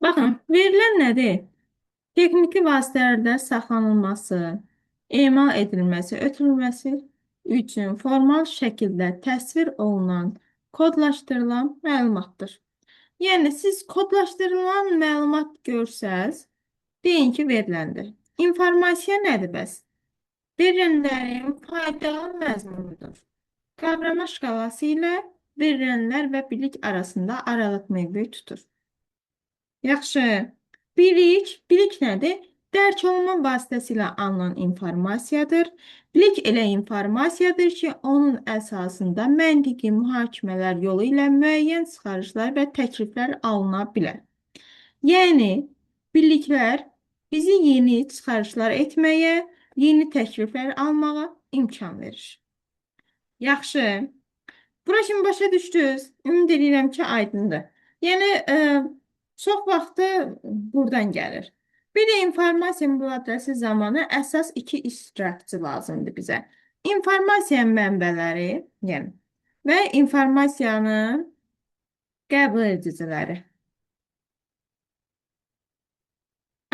Baxın, verilən nədir? Texniki vasitələrdə saxlanılması, emal edilməsi, ötürülməsi üçün formal şəkildə təsvir olunan, kodlaşdırılan məlumatdır. Yəni, siz kodlaşdırılan məlumat görsəz, deyin ki, veriləndir. İnformasiya nədir bəs? Verilənlərin faydalı məzmunudur. Qavrama şkalası ilə verilənlər və bilik arasında aralıq mövqeyi tutur. Yaxşı. Bilik nədir? Dərk olunma vasitəsilə alınan informasiyadır. Bilik elə informasiyadır ki, onun əsasında məntiqi mühakimələr yolu ilə müəyyən çıxarışlar və təkliflər alına bilər. Yəni, biliklər bizi yeni çıxarışlar etməyə, yeni təkliflər almağa imkan verir. Yaxşı. Bura kimi başa düşdünüz. Ümid edirəm ki, aydındır. Yəni, çox vaxtı buradan gəlir. Bir də informasiya mübadiləsi zamanı əsas iki iştirakçı lazımdır bizə. İnformasiya mənbələri, yəni, və informasiyanın qəbul ediciləri.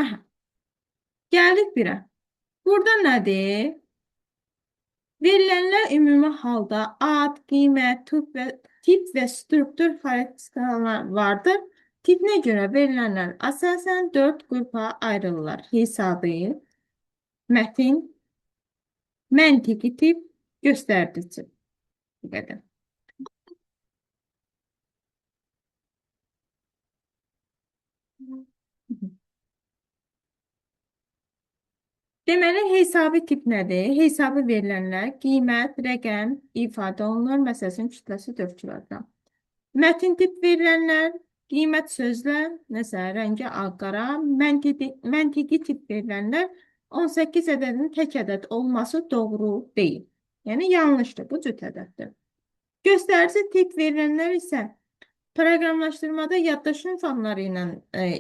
Aha, gəldik birə. Burada nədir? Verilənlər ümumi halda ad, qiymət, tip və struktur xarakteristikaları vardır. Tipinə görə verilənlər əsasən 4 qrupa ayrılırlar. Hesabi, mətin, məntiqi tip, göstərici. Bu qədər. Deməli, hesabi tip nədir? Hesabi verilənlər qiymət, rəqəm ifadə olunur. Məsələn, kütləsi 4 kiloqram. Mətin tip verilənlər qiymət sözlə, məsələn, rəngi ağ-qara, məntiqi tip verilənlər 18 ədədinin tək ədəd olması doğru deyil. Yəni, yanlışdır, bu cüt ədəddir. Göstərici tip verilənlər isə proqramlaşdırmada yaddaş ünvanları ilə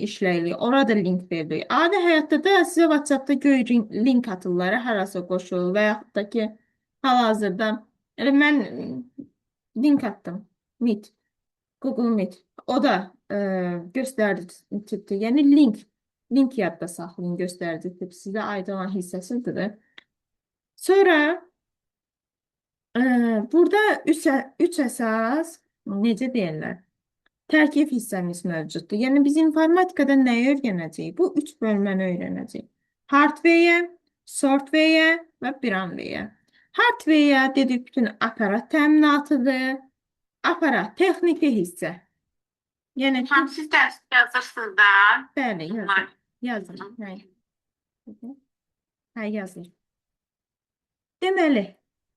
işləyilir. Orada link verilir. Adi həyatda da sizə WhatsApp-da göy link atırlar, harasa qoşulur və yaxud da ki, hal-hazırda mən link attım. Meet. Google Meet. O da göstərici tipdir. Yəni link yadda saxlayın, göstərici tip. Sizə aid olan hissəsidir. Sonra burada üç əsas necə deyirlər? Tərkib hissəmiz mövcuddur. Yəni biz informatikada nəyi öyrənəcəyik? Bu üç bölməni öyrənəcəyik. Hardware, software və branware. Hardware dedik bütün aparat təminatıdır. Aparat texniki hissə. Yəni Siz dərs yazırsınız da. Bəli, yazır. Hə, yazır. Deməli,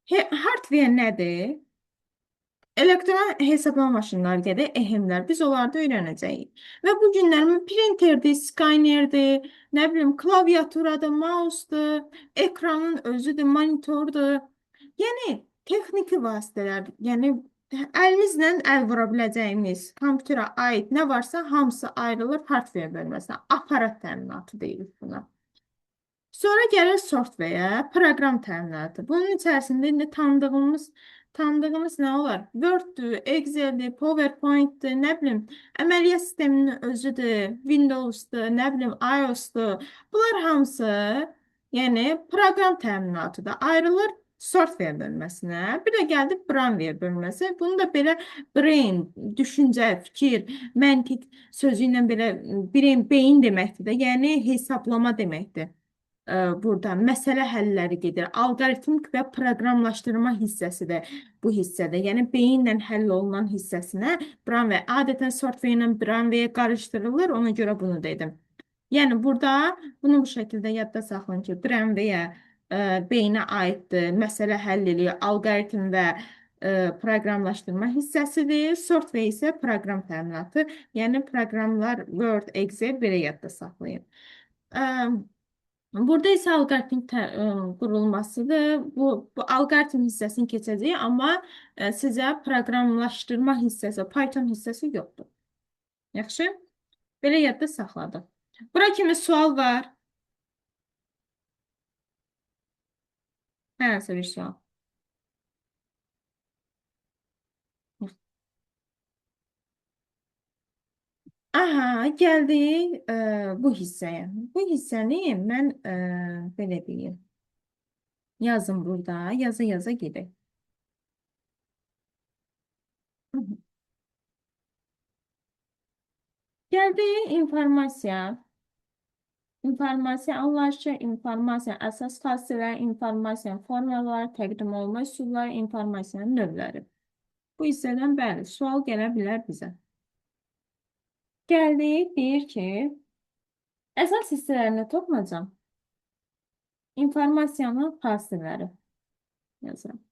hardware nədir? Elektron hesablama maşınları gedir, ehemlər. Biz onlarda öyrənəcəyik. Və bu günlər printerdir, skannerdir, nə bilim, klaviaturadır, mousedur, ekranın özüdür, monitordur. Yəni, texniki vasitələr, yəni əlimizlə əl vura biləcəyimiz kompüterə aid nə varsa, hamısı ayrılır hardware bölməsinə. Aparat təminatı deyilir buna. Sonra gəlir software, proqram təminatı. Bunun içərisində indi tanıdığımız nə olar? Word-dür, Excel-dir, PowerPoint-dir, nə bilim, əməliyyat sisteminin özüdür, Windows-dur, nə bilim, iOS-dur. Bunlar hamısı, yəni proqram təminatıdır. Ayrılır software bölməsinə. Bir də gəldi branware bölməsi. Bunu da belə brain, düşüncə, fikir, məntiq sözü ilə belə beyin deməkdir də, yəni hesablama deməkdir. Burada məsələ həlləri gedir. Alqoritmik və proqramlaşdırma hissəsi də bu hissədə. Yəni, beyinlə həll olunan hissəsinə branware, adətən software ilə branware qarışdırılır. Ona görə bunu dedim. Yəni, burada bunu bu şəkildə yadda saxlayın ki, branware beyinə aiddir, məsələ həll edir, alqoritm və proqramlaşdırma hissəsidir. Software isə proqram təminatı. Yəni, proqramlar Word, Excel belə yadda saxlayın. Burada isə alqoritm qurulmasıdır. Bu alqoritm hissəsini keçəcək, amma sizə proqramlaşdırma hissəsi, Python hissəsi yoxdur. Yaxşı? Belə yadda saxladıq. Bura kimi sual var. Hər hansı bir sual. Aha, gəldi bu hissəyə. Bu hissəni mən belə deyim. Yazın burada, yaza yaza gedək. Hı hı. Gəldi informasiya. İnformasiya anlayışı, informasiya əsas xassələr, informasiya formaları, təqdim olunma üsulları, informasiyanın növləri. Bu hissədən bəli, sual gələ bilər bizə. Gəldi, deyir ki, əsas hissələrini toxunacam. İnformasiyanın xassələri yazıram.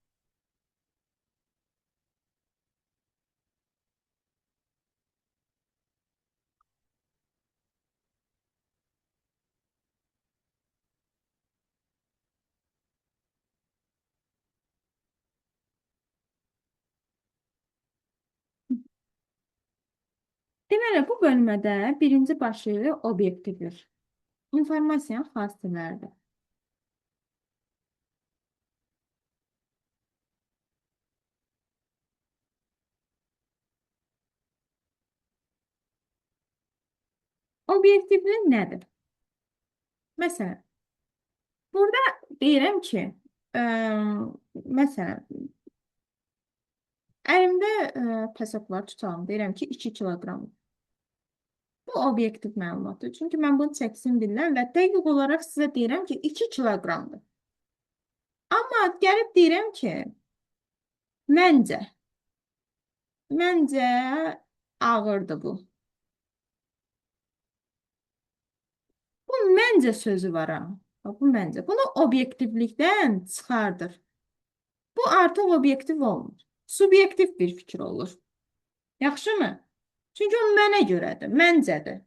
Deməli, bu bölmədə birinci başlığı obyektivdir. İnformasiyanın xassələridir. Obyektivlik nədir? Məsələn, burada deyirəm ki, ə, məsələn, əlimdə pəsəplar tutalım. Deyirəm ki, 2 kiloqram. Bu obyektiv məlumatdır. Çünki mən bunu çəksin bilirəm və dəqiq olaraq sizə deyirəm ki, 2 kiloqramdır. Amma gəlib deyirəm ki, məncə, məncə ağırdır bu. Bu məncə sözü var ha. Bu məncə. Bunu obyektivlikdən çıxardır. Bu artıq obyektiv olmur. Subyektiv bir fikir olur. Yaxşımı? Çünki o mənə görədir, məncədir.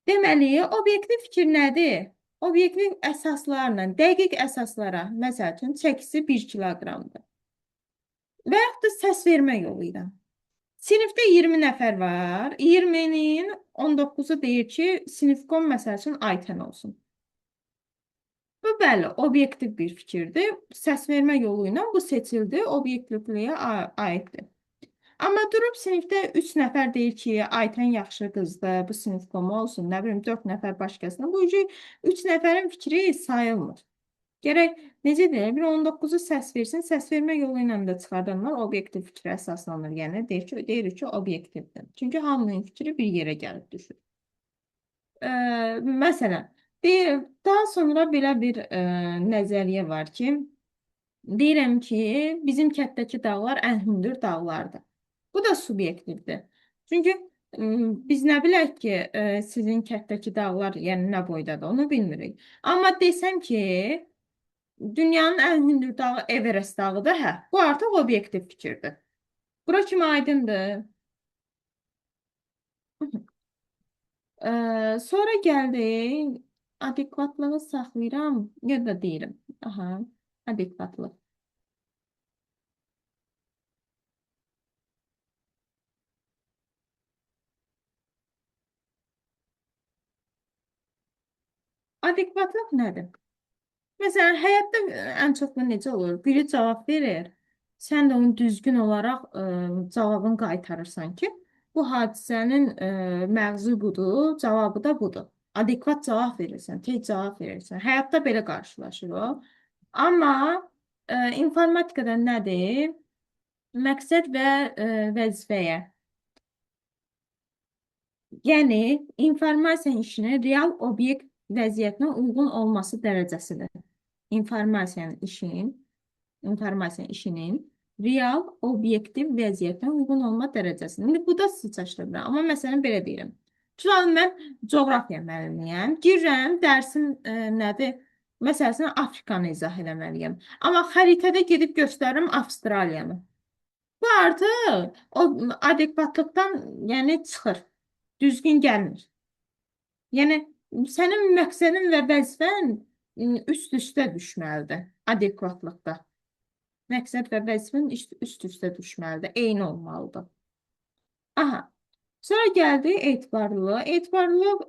Deməli, obyektiv fikir nədir? Obyektiv əsaslarla, dəqiq əsaslara, məsəl üçün, çəkisi 1 kiloqramdır. Və yaxud da səs vermə yolu ilə. Sinifdə 20 nəfər var. 20-nin 19-u deyir ki, sinifkom məsəl üçün Aytən olsun. Bu, bəli, obyektiv bir fikirdir. Səs vermə yolu ilə bu seçildi, obyektivliyə aiddir. Amma durub sinifdə 3 nəfər deyir ki, Aytən yaxşı qızdır, bu sinif komu olsun, nə bilim 4 nəfər başqasına. Bu 3 nəfərin fikri sayılmır. Gərək necə deyir, bir 19-u səs versin, səs vermə yolu ilə də çıxardanlar obyektiv fikrə əsaslanır. Yəni deyir ki, obyektivdir. Çünki hamının fikri bir yerə gəlib düşür. Məsələn, daha sonra belə bir nəzəriyyə var ki, deyirəm ki, bizim kətdəki dağlar ən hündür dağlardır. Bu da subyektivdir. Çünki biz nə bilək ki, sizin kətdəki dağlar, yəni nə boydadır, onu bilmirik. Amma desəm ki, dünyanın ən hündür dağı Everest dağıdır, hə, bu artıq obyektiv fikirdir. Bura kimi aydındır. Sonra gəldi, adekvatlığı saxlayıram, ya da deyirəm. Aha, adekvatlıq. Adekvatlıq nədir? Məsələn, həyatda ən çox bu necə olur? Biri cavab verir, sən də onu düzgün olaraq cavabını qaytarırsan ki, bu hadisənin məğzu budur, cavabı da budur. Adekvat cavab verirsən, tez cavab verirsən. Həyatda belə qarşılaşır o. Amma informatikada nədir? Məqsəd və vəzifəyə. Yəni, informasiya işinin real obyekt vəziyyətinə uyğun olması dərəcəsidir. İnformasiyanın işinin real, obyektiv vəziyyətinə uyğun olma dərəcəsidir. İndi bu da sizi çaşdıra bilər. Amma məsələn belə deyirəm. Tutalım, mən coğrafiya müəllimiyəm. Girirəm, dərsim nədir? Məsələn, Afrikanı izah eləməliyəm. Amma xəritədə gedib göstərirəm Avstraliyanı. Bu artıq o adekvatlıqdan yəni çıxır. Düzgün gəlmir. Yəni, sənin məqsədin və vəzifən üst-üstə düşməlidir adekvatlıqda. Məqsəd və vəzifən üst-üstə düşməlidir, eyni olmalıdır. Aha, sonra gəldi etibarlılıq. Etibarlılıq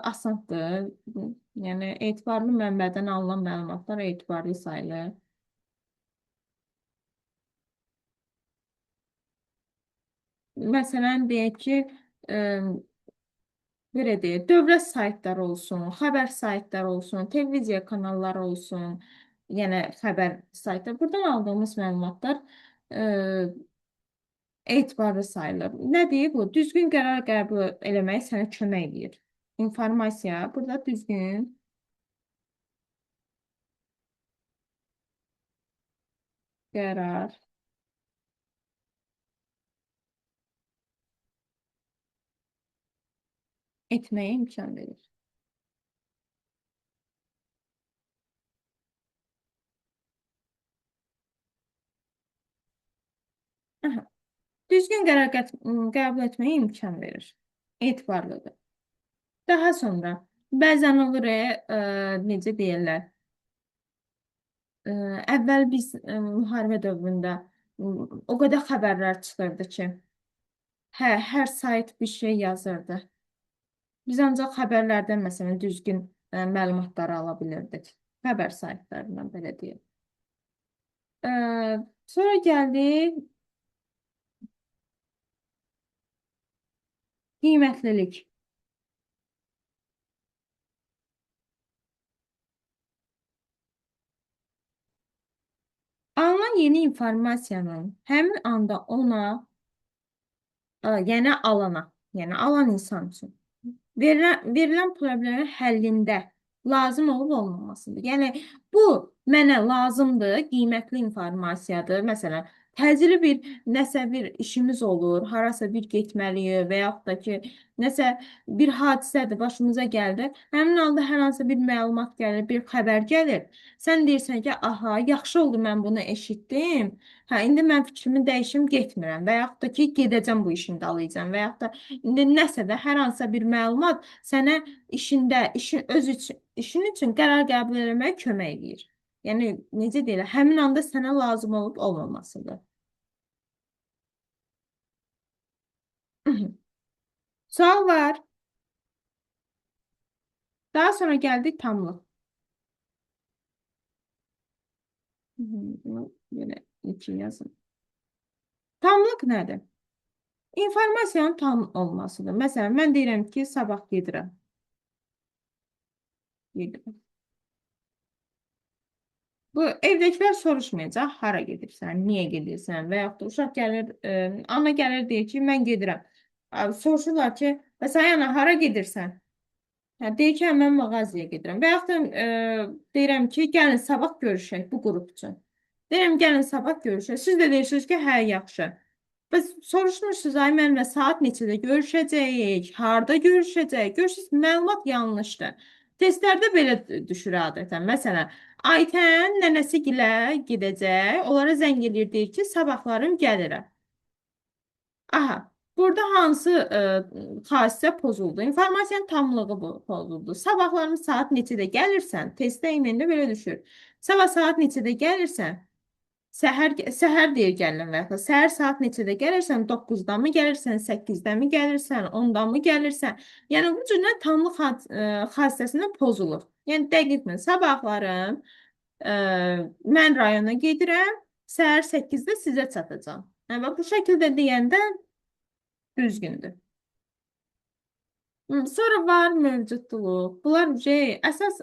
asandır. Yəni, etibarlı mənbədən alınan məlumatlar etibarlı sayılır. Məsələn, deyək ki, Belə deyək, dövlət saytları olsun, xəbər saytları olsun, televiziya kanalları olsun, yəni xəbər saytları. Buradan aldığımız məlumatlar e, etibarlı sayılır. Nə deyir bu? Düzgün qərar qəbul eləmək sənə kömək edir. İnformasiya burada düzgün qərar etməyə imkan verir. Aha. Düzgün qərar qəbul etməyə imkan verir. Etibarlıdır. Daha sonra bəzən olur, necə deyirlər, e, əvvəl biz müharibə dövründə o qədər xəbərlər çıxırdı ki, hər sayt bir şey yazırdı. Biz ancaq xəbərlərdən məsələn düzgün məlumatları ala bilirdik. Xəbər saytlarından belə deyək. E, Sonra gəldi qiymətlilik. Alınan yeni informasiyanın həmin anda ona, yəni alana, yəni alan insan üçün verilən problemin həllində lazım olub olmamasıdır. Yəni bu mənə lazımdır, qiymətli informasiyadır. Məsələn, təcili bir nəsə bir işimiz olur, harasa bir getməliyik və yaxud da ki, nəsə bir hadisədir, başımıza gəldi. Həmin anda hər hansı bir məlumat gəlir, bir xəbər gəlir. Sən deyirsən ki, aha, yaxşı oldu mən bunu eşitdim. Hə, indi mən fikrimi dəyişim, getmirəm və yaxud da ki, gedəcəm bu işin dalayacam və yaxud da indi nəsə də hər hansısa bir məlumat sənə işin üçün qərar qəbul etməyə kömək edir. Yəni necə deyirlər, həmin anda sənə lazım olub olmamasıdır. Sual var. Daha sonra gəldik tamlıq. Bunu belə iki yazın. Tamlıq nədir? İnformasiyanın tam olmasıdır. Məsələn, mən deyirəm ki, sabah gedirəm. Gedirəm. Bu evdəkilər soruşmayacaq, hara gedirsən, niyə gedirsən və yaxud da uşaq gəlir, ana gəlir deyir ki, mən gedirəm. Soruşurlar ki, bəs ay ana hara gedirsən? Hə, deyir ki, mən mağazaya gedirəm. Və yaxud da deyirəm ki, gəlin sabah görüşək bu qrup üçün. Deyirəm, gəlin sabah görüşək. Siz də deyirsiniz ki, hə, yaxşı. Bəs soruşmursunuz, ay mənimlə saat neçədə görüşəcəyik, harda görüşəcəyik? Görürsünüz, məlumat yanlışdır. Testlərdə belə düşür adətən. Məsələn, Aytən nənəsi gilə gedəcək, onlara zəng eləyir, deyir ki, sabahlarım gəlirəm. Aha, burada hansı xassiyyət pozuldu? İnformasiyanın tamlığı pozuldu. Sabahlarım saat neçədə gəlirsən? Testdə imində belə düşür. Sabah saat neçədə gəlirsən? Səhər deyir gəlin və yaxud da səhər saat neçədə gəlirsən? 9-dan mı gəlirsən, 8-dən mi gəlirsən, 10-dan mı gəlirsən? Yəni bu cürlə tamlıq xassəsində pozulur. Yəni dəqiq mi? Sabahlarım mən rayona gedirəm, səhər 8-də sizə çatacağam. Hə, və bu şəkildə deyəndə düzgündür. Sonra var mövcudluq. Bunlar əsas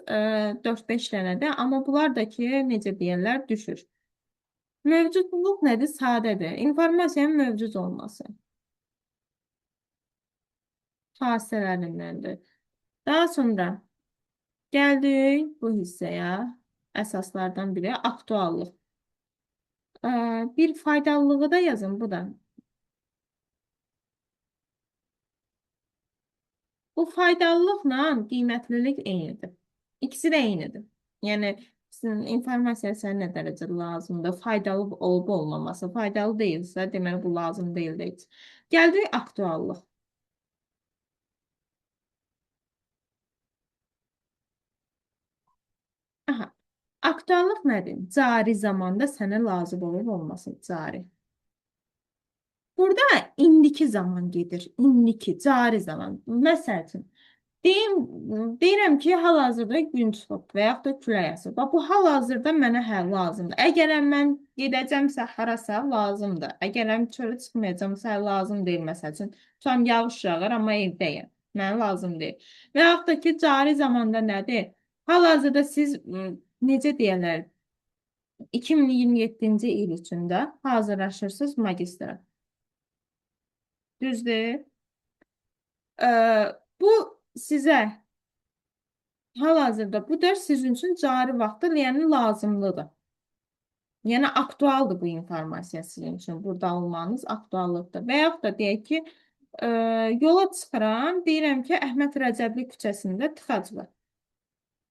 4-5 dənədir, amma bunlar da ki, necə deyirlər, düşür. Mövcudluq nədir? Sadədir. İnformasiyanın mövcud olması. Xassələrindəndir. Daha sonra gəldik bu hissəyə. Əsaslardan biri aktuallıq. Bir faydalılığı da yazın bu da. Bu faydalılıqla qiymətlilik eynidir. İkisi də eynidir. Yəni sizin informasiya sənə nə dərəcədə lazımdır, faydalı olub olmaması, faydalı deyilsə, deməli bu lazım deyil heç. Gəldik aktuallıq. Aha. Aktuallıq nədir? Cari zamanda sənə lazım olub olması, cari. Burada indiki zaman gedir. İndiki, cari zaman. Məsəl üçün, Deyirəm ki, hal-hazırda gün çıxıb və yaxud da külək əsir. Bax, bu hal-hazırda mənə lazımdır. Əgərəm mən gedəcəmsə harasa lazımdır. Əgərəm çölə çıxmayacamsa lazım deyil, məsəl üçün. Tutam yağış yağır, amma evdəyəm. Mənə lazım deyil. Və yaxud da ki, cari zamanda nədir? Hal-hazırda siz necə deyirlər, 2027-ci il üçün də hazırlaşırsınız magistra. Düzdür? Bu sizə hal-hazırda bu dərs sizin üçün cari vaxtda, yəni lazımlıdır. Yəni aktualdır bu informasiya sizin üçün. Burada olmanız aktuallıqdır. Və yaxud da deyək ki, yola çıxıram, deyirəm ki, Əhməd Rəcəbli küçəsində tıxac var.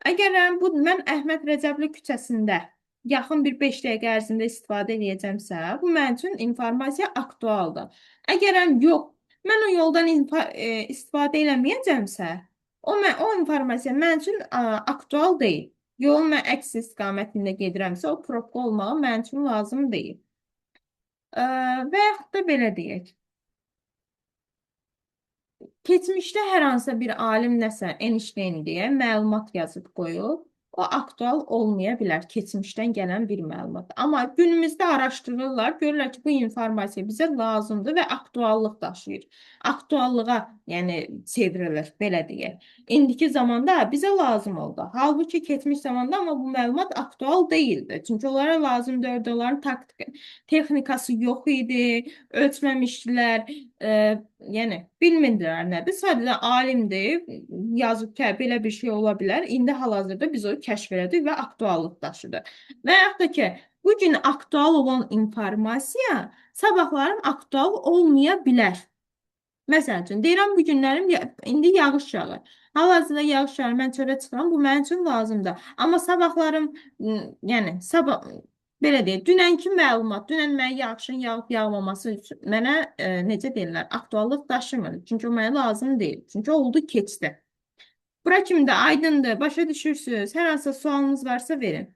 Əgərəm mən Əhməd Rəcəbli küçəsində yaxın bir 5 dəqiqə ərzində istifadə edəcəmsə, bu mənim üçün informasiya aktualdır. Əgərəm yox, mən o yoldan istifadə eləməyəcəmsə, o informasiya mənim üçün aktual deyil. Yolun mən əks istiqamətində gedirəmsə, o probka olmağı mənim üçün lazım deyil. Və yaxud da belə deyək. Keçmişdə hər hansısa bir alim nəsə Einstein deyə məlumat yazıb qoyub, o aktual olmaya bilər, keçmişdən gələn bir məlumat. Amma günümüzdə araşdırırlar, görürlər ki, bu informasiya bizə lazımdır və aktuallıq daşıyır. Aktuallığa, yəni çevrilir, belə deyək. İndiki zamanda bizə lazım oldu. Halbuki keçmiş zamanda amma bu məlumat aktual deyildi. Çünki onlara lazım deyildi, onların texnikası yox idi, ölçməmişdilər, yəni bilmirdilər nədir. Sadəcə alimdir, yazıb ki, belə bir şey ola bilər. İndi hal-hazırda biz onu kəşf elədik və aktuallıq daşıdı. Və yaxud da ki, bu gün aktual olan informasiya sabahların aktual olmaya bilər. Məsəl üçün, deyirəm bu günlərim indi yağış yağır. Hal-hazırda yağış yağır, mən çölə çıxıram, bu mənim üçün lazımdır. Amma sabahlarım, yəni sabah belə deyək, dünənki məlumat, dünən mənə yağışın yağıb yağmaması üçün mənə necə deyirlər, aktuallıq daşımır. Çünki o mənə lazım deyil. Çünki oldu, keçdi. Bura kimi də aydındır, başa düşürsünüz. Hər hansı sualınız varsa verin.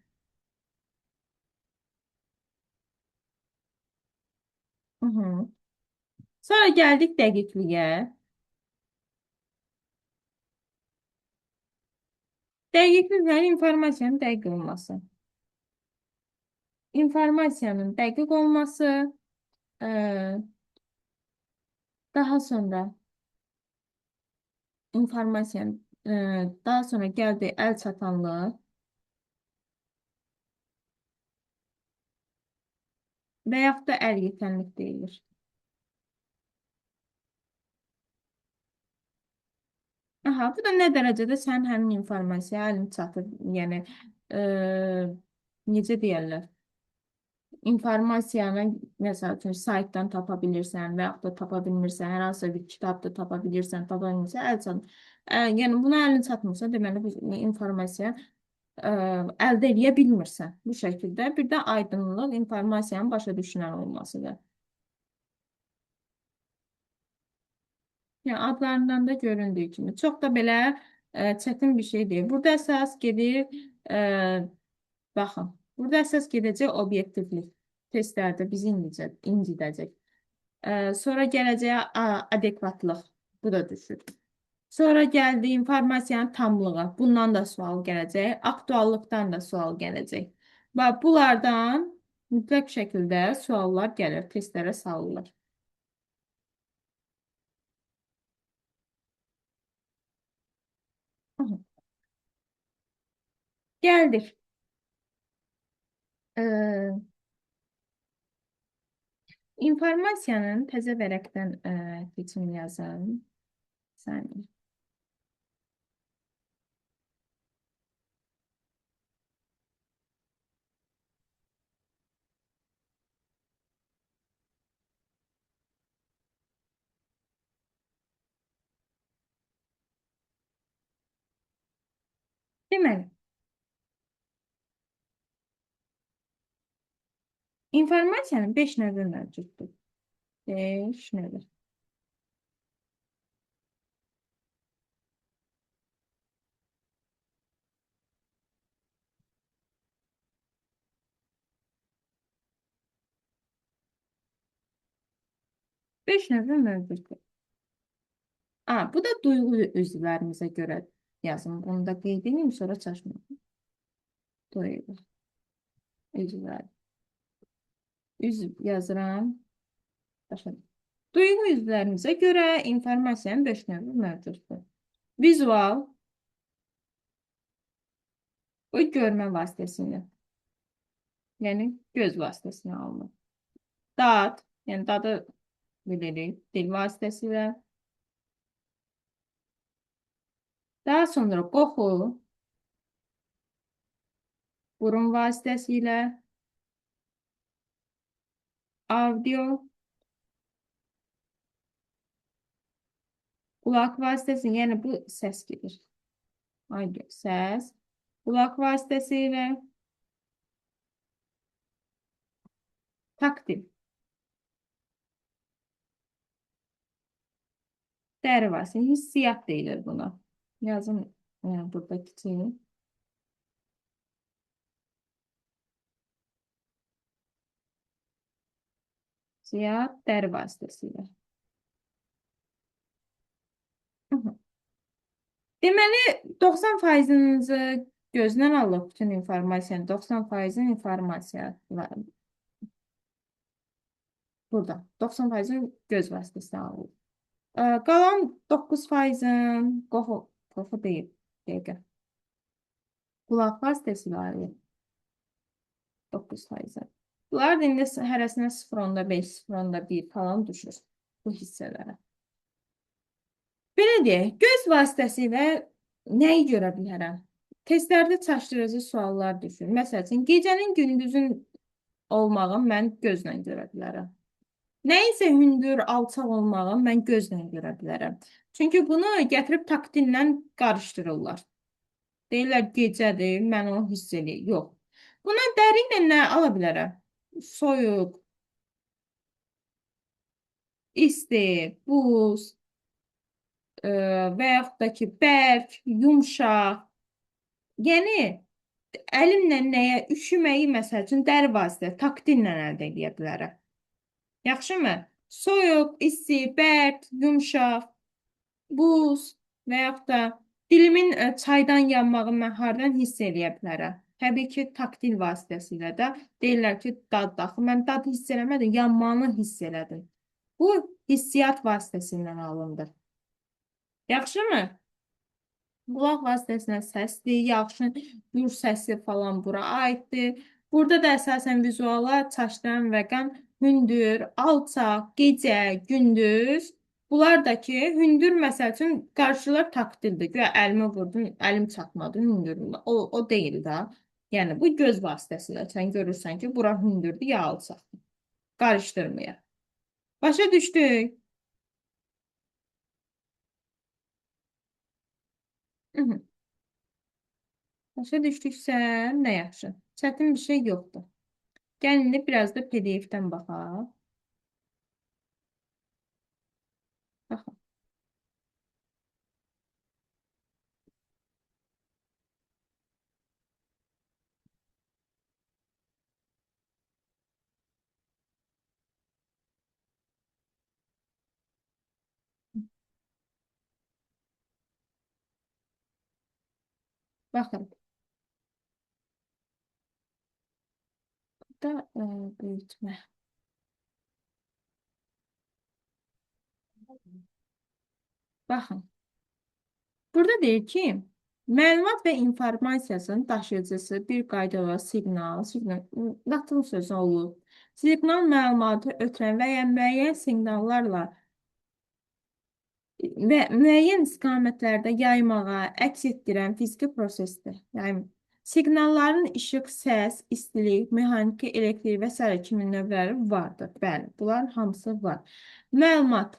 Hı -hı. Sonra gəldik dəqiqliyə. Dəqiqlik yəni informasiyanın dəqiq olması. İnformasiyanın dəqiq olması, e, daha sonra informasiyanın daha sonra gəldi əl çatanlığı və yaxud da əl yetənlik deyilir. Aha, bu da nə dərəcədə sənin həmin informasiya əlin çatır, yəni e, necə deyərlər? İnformasiyanı məsəl üçün saytdan tapa bilirsən və yaxud da tapa bilmirsən, hər hansı bir kitabda tapa bilirsən, tapa bilmirsən, əl çat. Yəni buna əlin çatmırsa, deməli bu informasiya əldə edə bilmirsən bu şəkildə. Bir də aydınlıq informasiyanın başa düşülən olmasıdır. Yəni adlarından da göründüyü kimi çox da belə çətin bir şey deyil. Burada əsas gedir baxın. Burada əsas gedəcək obyektivlik. Testlərdə bizi incidəcək. Sonra gələcək adekvatlıq. Bu da düşür. Sonra gəldi informasiyanın tamlığı. Bundan da sual gələcək. Aktuallıqdan da sual gələcək. Və bunlardan mütləq şəkildə suallar gəlir, testlərə salınır. Gəldik. İnformasiyanın təzə vərəqdən keçin yazın. Saniyə. Deməli, informasiyanın 5 növü mövcuddur. 5 növü. 5 növü mövcuddur. Bu da duyğu üzvlərimizə görə yazın. Bunu da qeyd edeyim, sonra çaşmayın. Duyğu üzvləri. Üzv yazıram. Başa. Duyğu üzvlərimizə görə informasiyanın 5 növü mövcuddur. Vizual, bu görmə vasitəsilə, yəni göz vasitəsilə alınır. Dad, yəni dadı bilirik, dil vasitəsilə. Daha sonra qoxu, burun vasitəsilə, audio, qulaq vasitəsilə, yəni bu səs gedir. Audio, səs, qulaq vasitəsilə, taktil, dəri vasitəsilə, hissiyat deyilir buna. Yazın burada kiçiyim. Hissiyat, dəri vasitəsilə. Deməli, 90%-inizi gözdən alıb bütün informasiyanı, 90%-in informasiya var. Burada 90%-in göz vasitəsilə alıb. Qalan 9%-in qoxu deyil, dəqiqə. Qulaq vasitəsilə alıb 9%. Bunlar da indi hərəsinə 0.5, 0.1 falan düşür bu hissələrə. Belə deyək, göz vasitəsilə nəyi görə bilərəm? Testlərdə çaşdırıcı suallar düşür. Məsəl üçün, gecənin gündüzün olmağı mən gözlə görə bilərəm. Nəyinsə hündür, alçaq olmağı mən gözlə görə bilərəm. Çünki bunu gətirib taktillə qarışdırırlar. Deyirlər gecədir, mən onu hiss edeyim. Yox. Buna dəri ilə nə ala bilərəm? Soyuq, isti, buz və yaxud da ki, bərk, yumşaq. Yəni, əlimlə nəyə üşüməyi, məsəl üçün, dəri vasitə, taktillə əldə edə bilərəm. Yaxşımı? Soyuq, isti, bərk, yumşaq, buz və yaxud da dilimin çaydan yanmağı mən hardan hiss edə bilərəm? Təbii ki, taktil vasitəsilə də deyirlər ki, dad daxı. Mən dad hiss eləmədim, yanmanı hiss elədim. Bu, hissiyat vasitəsindən alındır. Yaxşımı? Qulaq vasitəsilə səsdir, yaxşı, nur səsi falan bura aiddir. Burada da əsasən vizuala çaşdıran rəqəm hündür, alçaq, gecə, gündüz. Bunlar da ki, hündür məsəl üçün qarşılar taktildir. Güya əlimi vurdum, əlim çatmadı, hündür. O deyil də. Yəni, bu göz vasitəsilə sən görürsən ki, bura hündürdür, ya alçaqdır. Qarışdırmayaq. Başa düşdük. Başa düşdüksə, nə yaxşı. Çətin bir şey yoxdur. Gəlin indi biraz da PDF-dən baxaq. Baxın. Baxın. Burada böyütmə. Baxın. Burada deyir ki, məlumat və informasiyasının daşıyıcısı bir qaydalı siqnal, latin sözü olub. Siqnal məlumatı ötürən və ya müəyyən siqnallarla və müəyyən istiqamətlərdə yaymağa, əks etdirən fiziki prosesdir. Yəni, siqnalların işıq, səs, istilik, mexaniki, elektrik və s. kimi növləri vardır. Bəli, bunlar hamısı var. Məlumat,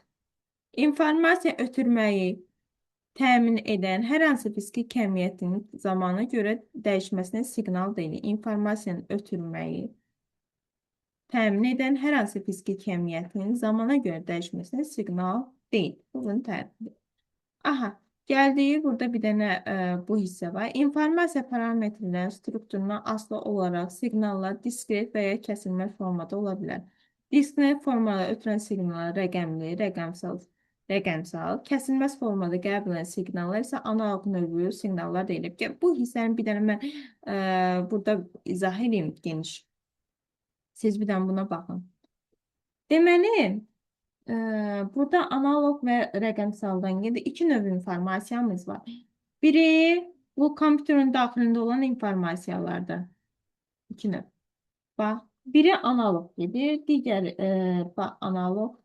informasiya ötürməyi təmin edən hər hansı fiziki kəmiyyətin zamana görə dəyişməsinə siqnal deyilir. İnformasiyanın ötürməyi təmin edən hər hansı fiziki kəmiyyətin zamana görə dəyişməsinə siqnal deyil. Bunun tərifidir. Aha, gəldiyi burada bir dənə bu hissə var. İnformasiya parametrinin strukturuna asılı olaraq siqnallar diskret və ya kəsilmə formada ola bilər. Diskret formada ötürən siqnallar rəqəmli, rəqəmsal Rəqəmsal, kəsilməz formada qəbul olunan siqnallar isə analog növü siqnallar deyilir. Bu hissəni bir dənə mən burada izah edeyim geniş. Siz bir dənə buna baxın. Deməli, burada analog və rəqəmsaldan gedir. İki növ informasiyamız var. Biri bu kompüterin daxilində olan informasiyalardır. İki növ. Bax, biri analog gedir, digər bax, analog.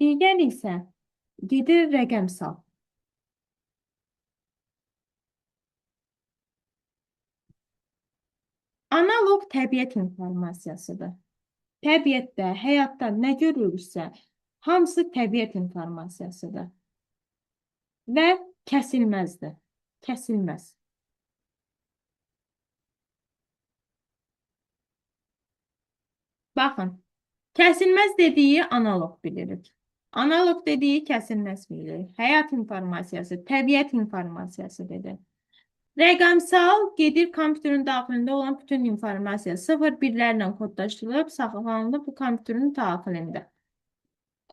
Digər isə gedir rəqəmsal. Analog təbiət informasiyasıdır. Təbiətdə, həyatda nə görürüksə, hamısı təbiət informasiyasıdır. Və kəsilməzdir. Kəsilməz. Baxın, kəsilməz dediyi analog bilirik. Analog dediyi kəsilməz bilirik. Həyat informasiyası, təbiət informasiyası dedi. Rəqəmsal gedir kompüterin daxilində olan bütün informasiya 0-1-lərlə kodlaşdırılıb, saxlanılıb bu kompüterin daxilində.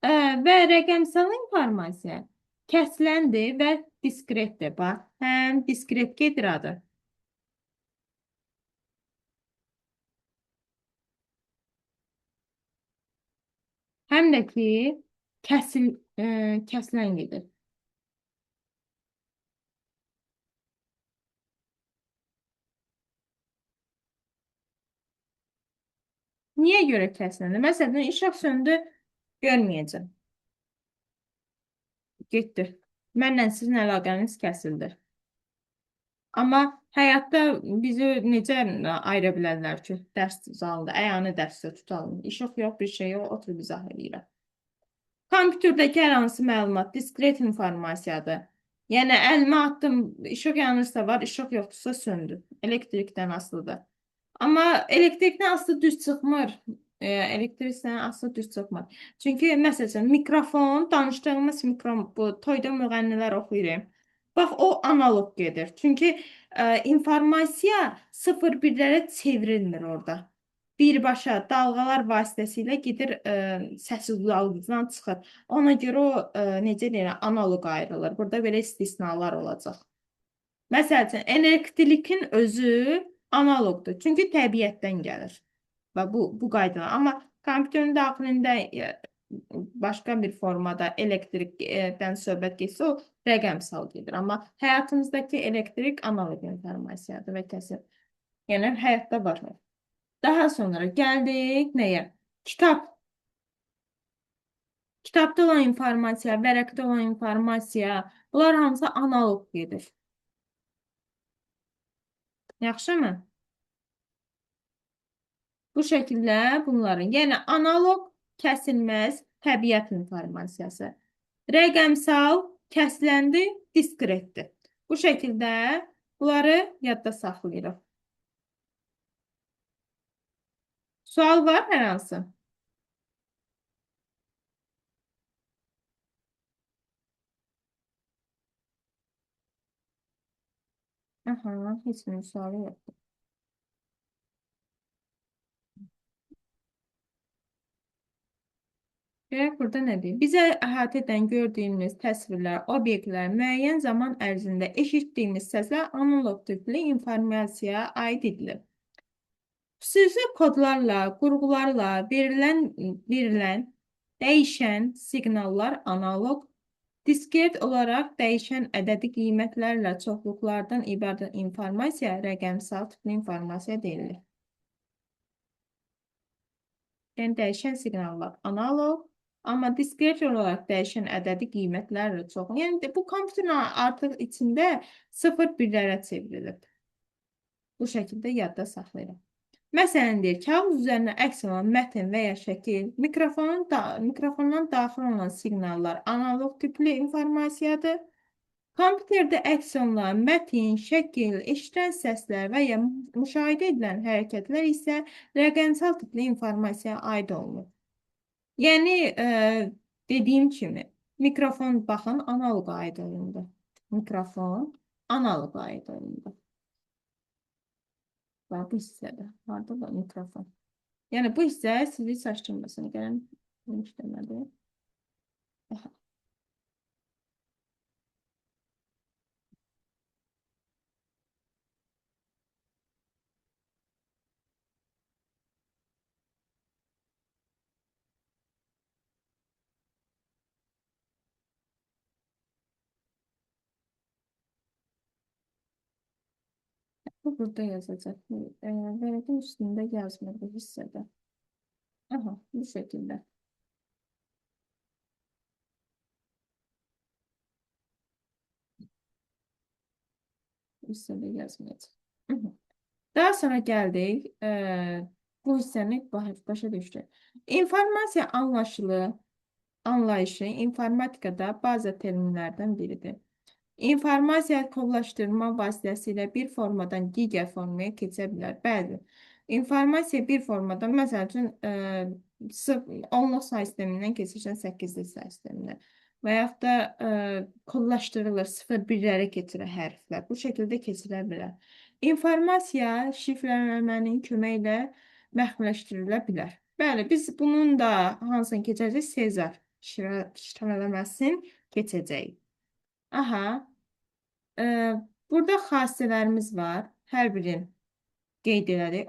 Və rəqəmsal informasiya kəsiləndir və diskretdir. Bax, həm diskret gedir adı. Həm də ki, kəsilən gedir. Niyə görə kəsiləndir? Məsələn, işıq söndü, görməyəcəm. Getdi. Mənlə sizin əlaqəniz kəsildi. Amma həyatda bizi necə ayıra bilərlər ki, dərs zalında, əyani dərsdə tutalım. İşıq yox, bir şey yox, oturub izah edirəm. Kompüterdəki hər hansı məlumat diskret informasiyadır. Yəni, əlimə atdım, işıq yanırsa var, işıq yoxdursa söndü. Elektrikdən asılıdır. Amma elektrikdən asılı düz çıxmır. Elektrikdən asılı düz çıxmır. Çünki, məsələn, mikrofon, danışdığımız mikrofon, bu toyda müğənnilər oxuyur. Bax, o analog gedir. Çünki informasiya 0-1-lərə çevrilmir orada. Birbaşa dalğalar vasitəsilə gedir, səsi dalğadan çıxır. Ona görə o, necə deyirəm, analog ayrılır. Burada belə istisnalar olacaq. Məsələn, elektrikin özü analogdur. Çünki təbiətdən gəlir. Və bu qaydalar. Amma kompüterin daxilində başqa bir formada elektrikdən söhbət getsə, o rəqəmsal gedir. Amma həyatımızdakı elektrik analog informasiyadır və kəsir. Yəni, həyatda var. Daha sonra gəldik nəyə? Kitab. Kitabda olan informasiya, vərəqdə olan informasiya, bunlar hamısı analog gedir. Yaxşımı? Bu şəkildə bunların, yəni analog kəsilməz təbiət informasiyası. Rəqəmsal kəsiləndi, diskretdir. Bu şəkildə bunları yadda saxlayırıq. Sual var hər hansı? Aha, heç bir sualı yoxdur. Görək burada nə deyir? Bizə əhatə edən gördüyümüz təsvirlər, obyektlər müəyyən zaman ərzində eşitdiyimiz səslər analog tipli informasiyaya aid edilir. Xüsusi kodlarla, qurğularla verilən dəyişən siqnallar analog, diskret olaraq dəyişən ədədi qiymətlərlə çoxluqlardan ibarət informasiya rəqəmsal tipli informasiya deyilir. Yəni, dəyişən siqnallar analog, amma diskret olaraq dəyişən ədədi qiymətlərlə çox. Yəni, bu kompüterin artıq içində 0-1-lərə çevrilib. Bu şəkildə yadda saxlayırıq. Məsələn, deyir, kağız üzərinə əks olan mətn və ya şəkil, mikrofondan daxil olan siqnallar analog tipli informasiyadır. Kompüterdə əks olunan mətn, şəkil, eşidən səslər və ya müşahidə edilən hərəkətlər isə rəqəmsal tipli informasiyaya aid olunur. Yəni, dediyim kimi, mikrofon, baxın, analoqa aid olundu. Mikrofon, analoqa aid olundu. Bu hissədə, harada da mikrofon. Yəni bu hissə sizi çaşdırmasın. Gəlin deməli. Aha, bu burada yazacaq. Vərəqin üstündə yazmır bu hissədə. Aha, bu şəkildə. Bu hissədə yazmayacaq. Mhm. Daha sonra gəldik. Bu hissəni başa düşdük. İnformasiya anlaşılı, anlayışı informatikada baza terminlərdən biridir. İnformasiya kodlaşdırma vasitəsilə bir formadan digər formaya keçə bilər. Bəli, informasiya bir formadan, məsəl üçün, onluq say sistemindən keçirsən 8-lik say sisteminə və yaxud da kodlaşdırılır, 0-1-lərə keçirə hərflər. Bu şəkildə keçirə bilər. İnformasiya şifrələmənin köməyi ilə məxfiləşdirilə bilər. Bəli, biz bunun da hansını keçəcəyik? Sezar şifrələməsini keçəcəyik. Aha. Burada xassələrimiz var. Hər birini qeyd elədik.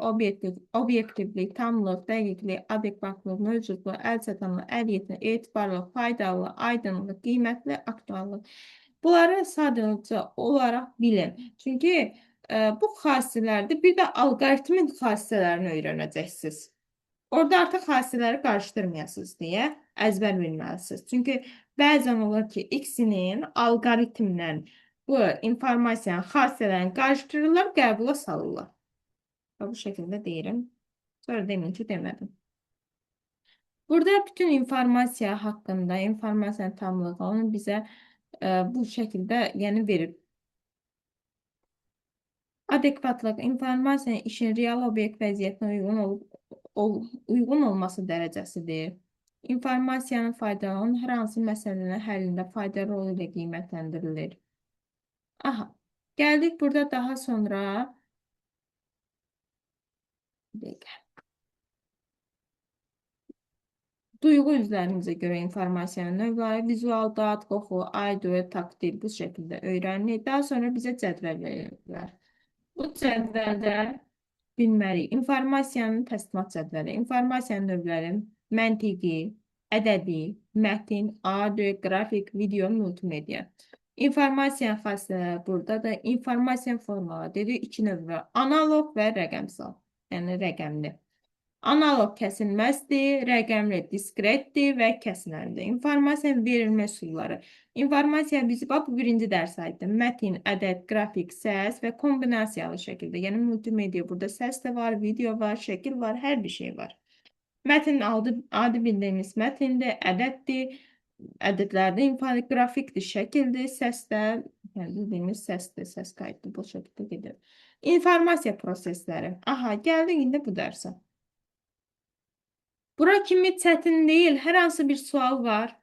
Obyektivlik, tamlıq, dəqiqlik, adekvatlıq, mövcudluq, əlçatanlıq, əliyetli, etibarlıq, faydalı, aydınlıq, qiymətli, aktuallıq. Bunları sadəcə olaraq bilin. Çünki bu xassələrdir. Bir də alqoritmin xassələrini öyrənəcəksiniz. Orada artıq xassələri qarışdırmayasınız deyə əzbər bilməlisiniz. Çünki bəzən olur ki, X-nin alqoritmlə bu informasiyanın xassələrini qarışdırırlar, qəbula salırlar. Bu şəkildə deyirəm. Sonra demin ki, demədim. Burada bütün informasiya haqqında, informasiyanın tamlığı onu bizə bu şəkildə yəni verir. Adekvatlıq informasiyanın işin real obyekt vəziyyətinə uyğun olması dərəcəsidir. İnformasiyanın faydalanın hər hansı məsələnin həllində fayda rolu ilə qiymətləndirilir. Aha, gəldik burada daha sonra. Bir dəqiqə. Duyğu üzlərimizə görə informasiyanın növləri vizual, dad, qoxu, audio, taktil bu şəkildə öyrənilir. Daha sonra bizə cədvəl verirlər. Bu cədvəldə bilməliyik. İnformasiyanın təslimat cədvəli, informasiyanın növləri, məntiqi, ədədi, mətin, audio, qrafik, video, multimedia. İnformasiyanın xassələri burada da informasiyanın formaları dedik, iki növ var. Analog və rəqəmsal, yəni rəqəmli. Analog kəsilməzdir, rəqəmli diskretdir və kəsiləndir. İnformasiyanın verilmə üsulları. İnformasiya bizi bu birinci dərs aiddir. Mətin, ədəd, qrafik, səs və kombinasiyalı şəkildə. Yəni multimedia, burada səs də var, video var, şəkil var, hər bir şey var. Mətin adi bildiyimiz mətindir, ədəddir, ədədlərdə ifadə, qrafikdir, şəkildir, səsdə, yəni bildiyimiz səsdir, səs qayıtdır, bu şəkildə gedir. İnformasiya prosesləri. Aha, gəldik indi bu dərsə. Bura kimi çətin deyil, hər hansı bir sual var.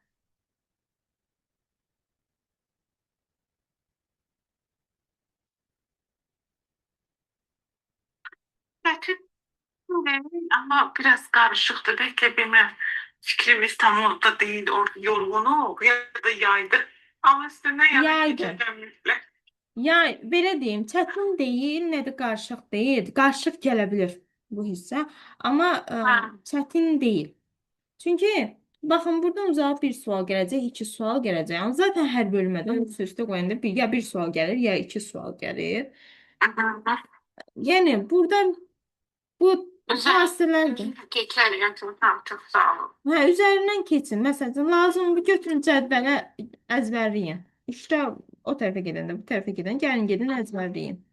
Çetin değil ama biraz karışıktı. Belki bilmem fikrimiz tam orada değil. Orada yorgunu ya da yaydı. Ama üstünden yana Yaydı. geçeceğimizle. Ya belə deyim, çətin deyil, nə də qarışıq deyil. Qarışıq gələ bilir bu hissə, amma çətin deyil. Çünki baxın, buradan uzağa bir sual gələcək, iki sual gələcək. Yəni zaten hər bölmədən üst-üstə qoyanda ya bir sual gəlir, ya iki sual gəlir. Yəni buradan bu xassələrdir. Geçelim. Tamam, çok sağ olun. Hə, üzərindən keçin. Məsələn, lazımdır götürün cədvələ əzbərləyin. İşdə o tərəfə gedəndə, bu tərəfə gedən, gəlin gedin əzbərləyin.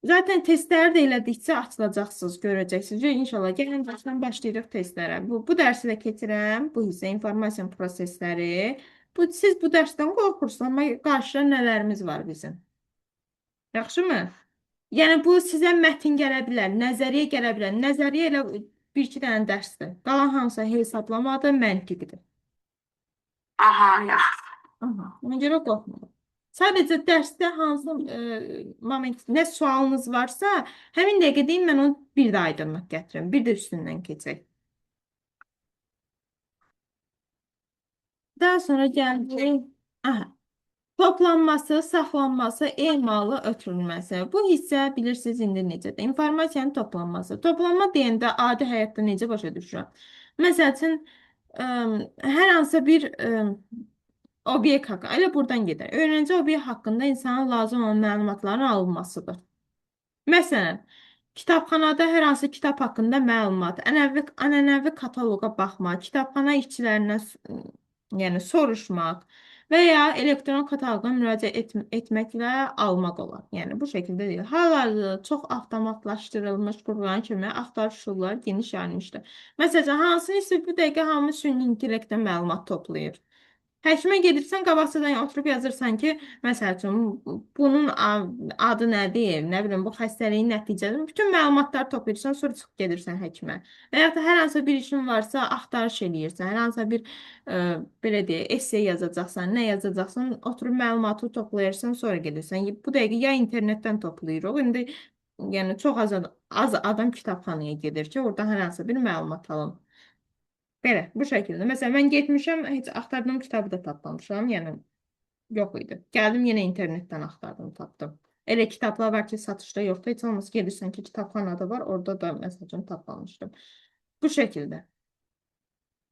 Zaten testləri də elədikcə açılacaqsınız, görəcəksiniz. İnşallah gəlin dərsdən başlayırıq testlərə. Bu dərsi də keçirəm. Bu hissə informasiya prosesləri. Siz bu dərsdən qorxursunuz, amma qarşıda nələrimiz var bizim. Yaxşımı? Yəni bu sizə mətin gələ bilər, nəzəriyyə gələ bilər. Nəzəriyyə elə bir-iki dənə dərsdir. Qalan hamısı hesablamadır, məntiqdir. Aha ya. Aha, ona görə qorxmuram. Sadəcə dərsdə hansı moment, nə sualınız varsa, həmin dəqiqə deyin, mən onu bir də aydınlıq gətirim, bir də üstündən keçək. Daha sonra gəldi. Aha. Toplanması, saxlanması, emalı, ötürülməsi. Bu hissə bilirsiniz indi necədir? İnformasiyanın toplanması. Toplanma deyəndə adi həyatda necə başa düşürəm? Məsəl üçün, hər hansısa bir obyekt haqqında, elə buradan gedər. Öyrənci obyekt haqqında insana lazım olan məlumatların alınmasıdır. Məsələn, kitabxanada hər hansı kitab haqqında məlumat, ənənəvi kataloqa baxmaq, kitabxana işçilərindən yəni soruşmaq və ya elektron kataloqa etməklə almaq olar. Yəni bu şəkildə deyil. Hal-hazırda çox avtomatlaşdırılmış qurulan kimi axtarış üsulları geniş yayılmışdır. Məsələn, hansını istəyir bu dəqiqə hamı süni intellektdən məlumat toplayır. Həkimə gedirsən, qabaqcadan oturub yazırsan ki, məsəl üçün, bunun adı nədir, nə bilim, bu xəstəliyin nəticədir. Bütün məlumatları toplayırsan, sonra çıxıb gedirsən həkimə. Və yaxud da hər hansı bir işin varsa, axtarış eləyirsən, hər hansı bir, belə deyək, essay yazacaqsan, nə yazacaqsan, oturub məlumatı toplayırsan, sonra gedirsən. Bu dəqiqə ya internetdən toplayırıq, indi yəni çox az adam kitabxanaya gedir ki, oradan hər hansı bir məlumat alın. Belə, bu şəkildə. Məsələn, mən getmişəm, heç axtardığım kitabı da tapmamışam. Yəni, yox idi. Gəldim, yenə internetdən axtardım, tapdım. Elə kitablar var ki, satışda yoxdur. Heç olmasa gedirsən ki, kitabxanada var, orada da, məsələn, tapmamışdım. Bu şəkildə.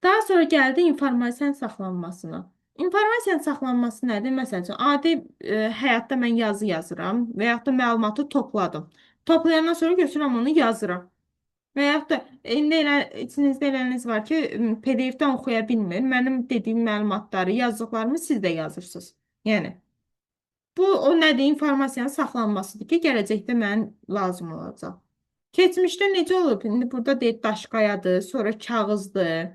Daha sonra gəldi informasiyanın saxlanmasına. İnformasiyanın saxlanması nədir? Məsəl üçün, adi həyatda mən yazı yazıram və yaxud da məlumatı topladım. Toplayandan sonra götürürəm onu yazıram. Və yaxud da indi elə içinizdə eləniz var ki, PDF-dən oxuya bilmir. Mənim dediyim məlumatları, yazdıqlarımı siz də yazırsınız. Yəni bu o nədir? İnformasiyanın saxlanmasıdır ki, gələcəkdə mən lazım olacaq. Keçmişdə necə olub? İndi burada deyir daşqayadır, sonra kağızdır.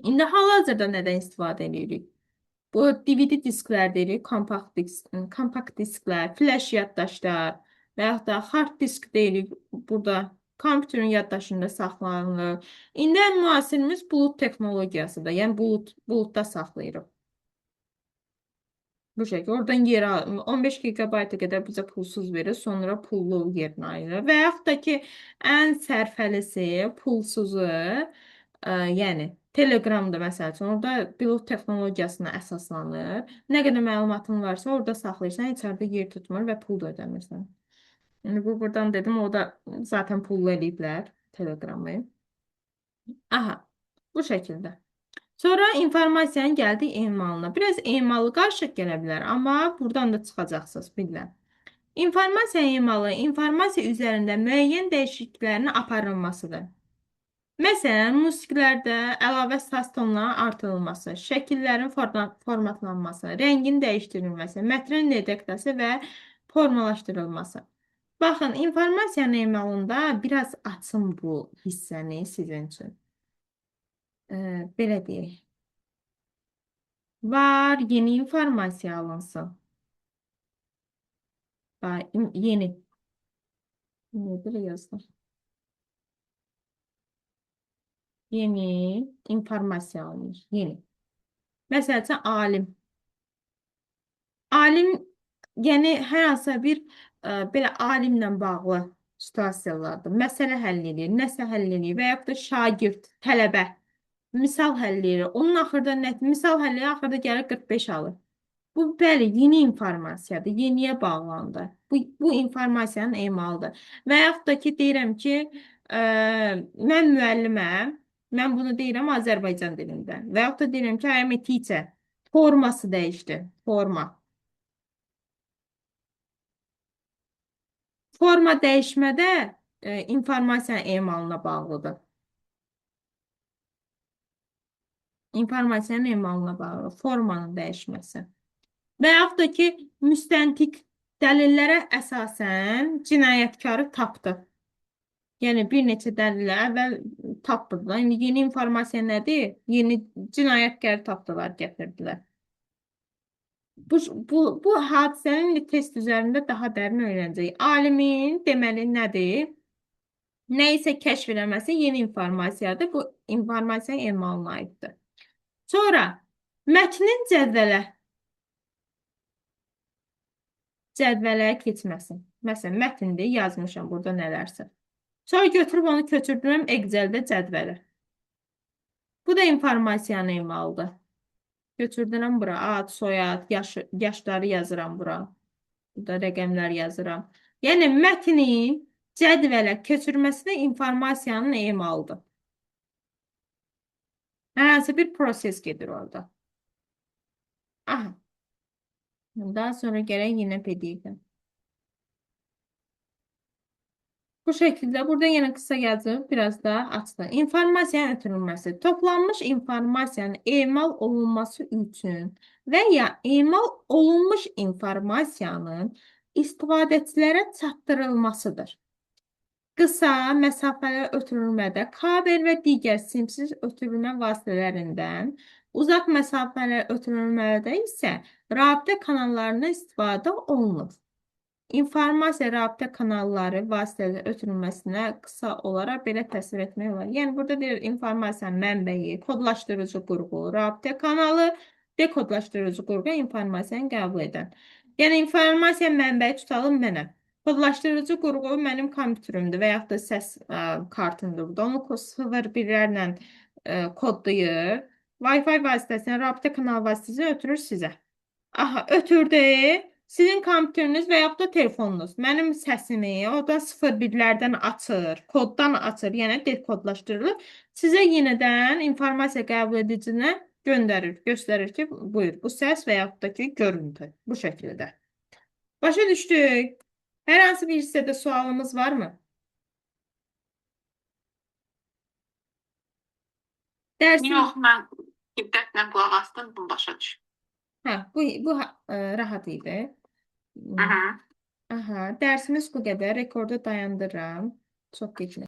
İndi hal-hazırda nədən istifadə edirik? Bu DVD disklər deyirik, kompakt disklər, flash yaddaşlar və yaxud da hard disk deyirik burada. Kompüterin yaddaşında saxlanılır. İndi ən müasirimiz bulut texnologiyasıdır. Yəni buludda saxlayırıq. Bu şəkildə oradan yerə 15 GB-a qədər bizə pulsuz verir, sonra pullu yerinə ayırır. Və yaxud da ki, ən sərfəlisi, pulsuzu, yəni Telegramda məsəl üçün, orada bulut texnologiyasına əsaslanır. Nə qədər məlumatın varsa, orada saxlayırsan, içəridə yer tutmur və pul da ödəmirsən. Yəni, buradan dedim, o da zaten pullu eləyiblər Telegramı. Aha, bu şəkildə. Sonra informasiyanın gəldi emalına. Biraz emalı qarışıq gələ bilər, amma buradan da çıxacaqsınız, bilirəm. İnformasiya emalı, informasiya üzərində müəyyən dəyişikliklərin aparılmasıdır. Məsələn, musiqilərdə əlavə səs tonlarının artırılması, şəkillərin formatlanması, rəngin dəyişdirilməsi, mətnin redaksiyası və formalaşdırılması. Baxın, informasiyanın emalında biraz açın bu hissəni sizin üçün. Belə deyək. Var, yeni informasiya alınsın. Yeni. Nedir yazdım? Yeni informasiya alınır. Yeni. Məsələn, alim. Alim, yəni hər hansı bir belə alimlə bağlı situasiyalardır. Məsələ həll edir, nəsə həll edir və yaxud da şagird, tələbə misal həll edir. Onun axırda misal həll edir, axırda gəlir 45 alır. Bu, bəli, yeni informasiyadır, yeniyə bağlandı. Bu informasiyanın emalıdır. Və yaxud da ki, deyirəm ki, mən müəlliməm, mən bunu deyirəm Azərbaycan dilində. Və yaxud da deyirəm ki, I am a teacher. Forması dəyişdi, forma. Forma dəyişmədə informasiyanın emalına bağlıdır. İnformasiyanın emalına bağlı, formanın dəyişməsi. Və yaxud da ki, müstəntiq dəlillərə əsasən cinayətkarı tapdı. Yəni, bir neçə dəlillə əvvəl tapdılar. İndi yeni informasiya nədir? Yeni cinayətkarı tapdılar, gətirdilər. Bu hadisənin test üzərində daha dərin öyrənəcək. Alimin deməli nədir? Nə isə kəşf eləməsi yeni informasiyadır. Bu informasiya emalına aiddir. Sonra, mətnin cədvələ cədvələ keçməsin. Məsələn, mətndir, yazmışam burada nələrsə. Sonra götürüb onu köçürdürəm Exceldə cədvələ. Bu da informasiyanı emalıdır. Götürdürəm bura. Ad, soyad, yaşları yazıram bura. Burada rəqəmlər yazıram. Yəni mətnin cədvələ köçürməsinə informasiyanın emalıdır. Hər hansı bir proses gedir orada. Aha. Daha sonra gərək yine PDF. Bu şekilde burada yine kısa yazıb biraz daha açdı. İnformasiyanın ötürülməsi. Toplanmış informasiyanın emal olunması üçün və ya emal olunmuş informasiyanın istifadəçilərə çatdırılmasıdır. Qısa, məsafəli ötürülmədə kabel və digər simsiz ötürülmə vasitələrindən, uzaq məsafəli ötürülmədə isə rabitə kanallarına istifadə olunur. İnformasiya rabitə kanalları vasitələ ötürülməsinə qısa olaraq belə təsvir etmək olar. Yəni, burada deyir, informasiyanın mənbəyi, kodlaşdırıcı qurğu, rabitə kanalı, dekodlaşdırıcı qurğu informasiyanı qəbul edən. Yəni, informasiya mənbəyi tutalım mənə. Kodlaşdırıcı qurğu mənim kompüterimdir və yaxud da səs kartımdır burada. Onu 0-1-lərlə kodlayır. Wi-Fi vasitəsilə, rabitə kanal vasitəsilə ötürür sizə. Aha, ötürdü. Sizin kompüteriniz və yaxud da telefonunuz mənim səsimi oradan 0-1-lərdən açır, koddan açır, yəni dekodlaşdırılır. Sizə yenidən informasiya qəbul edicinə göndərir, göstərir ki, buyur, bu səs və yaxud da ki, görüntü. Bu şəkildə. Başa düşdük. Hər hansı bir hissədə sualımız varmı? Dərsin... Yox, mən diqqətlə qulaq asdım, bunu başa düşdüm. Hə, bu rahat idi. Aha. Aha, dərsimiz bu qədər. Rekordu dayandırıram. Çox keçmək.